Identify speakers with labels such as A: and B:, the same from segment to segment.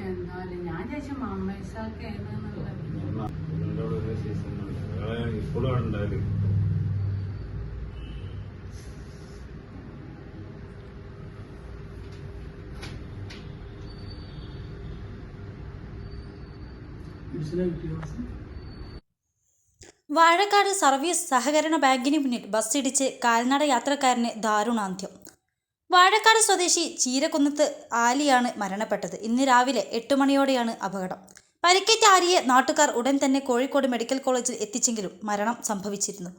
A: എന്നാലും ഞാൻ ചേച്ചി മമ്മേസാക്ക്
B: ഇപ്പോഴും ഉണ്ടായാലും
C: വാഴക്കാട് സർവീസ് സഹകരണ ബാങ്കിന് മുന്നിൽ ബസ്സിടിച്ച് കാൽനട യാത്രക്കാരന് ദാരുണാന്ത്യം. വാഴക്കാട് സ്വദേശി ചീരക്കുന്നത്ത് ആലിയാണ് മരണപ്പെട്ടത്. ഇന്ന് രാവിലെ 8 മണിയോടെയാണ് അപകടം. പരിക്കേറ്റ ആലിയെ നാട്ടുകാർ ഉടൻ തന്നെ കോഴിക്കോട് മെഡിക്കൽ കോളേജിൽ എത്തിച്ചെങ്കിലും മരണം സംഭവിച്ചിരുന്നു.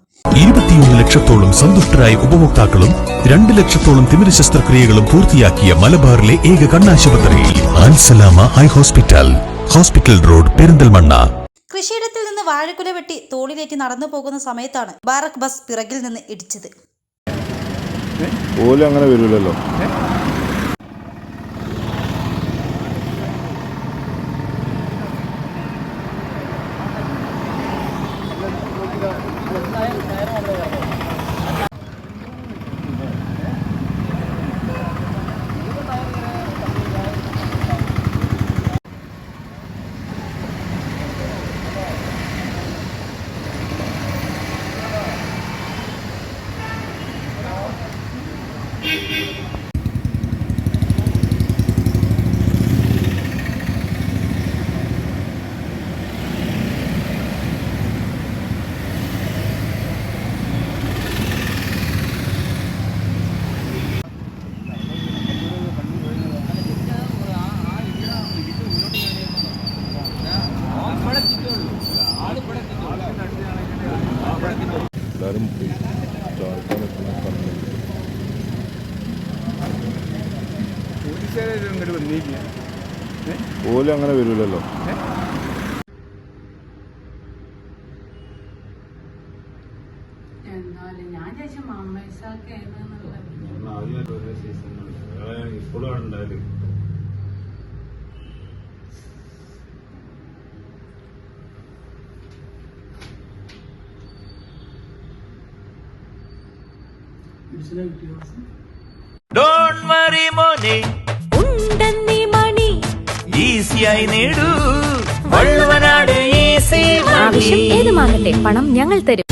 D: 21 ലക്ഷത്തോളം സന്തുഷ്ടരായ ഉപഭോക്താക്കളും 2 ലക്ഷത്തോളം തിമിര ശസ്ത്രക്രിയകളും പൂർത്തിയാക്കിയ മലബാറിലെ ഏക കണ്ണാശുപത്രി Al Salama eye hospital, hospital road, Perinthalmanna.
C: കൃഷിയിടത്തിൽ നിന്ന് വാഴക്കുല വെട്ടി തോളിലേറ്റി നടന്നു പോകുന്ന സമയത്താണ് ബാറക് ബസ് പിറകിൽ നിന്ന് ഇടിച്ചത്.
B: ഓല് അങ്ങനെ വരില്ലല്ലോ. എല്ലാവരും ഓല് അങ്ങനെ വരില്ലല്ലോ.
A: എന്നാലും ഞാൻ ചേച്ചി മമ്മേസാക്ക്
B: ഇപ്പോഴും ഉണ്ടായാലും
E: Don't worry money
F: ഉണ്ടെന്നീ മണി
E: ഈസിയായി നേടൂ വള്ളുവനാട് ഈസി മണി.
F: ആവശ്യം ഏതുമാകട്ടെ പണം ഞങ്ങൾ തരും.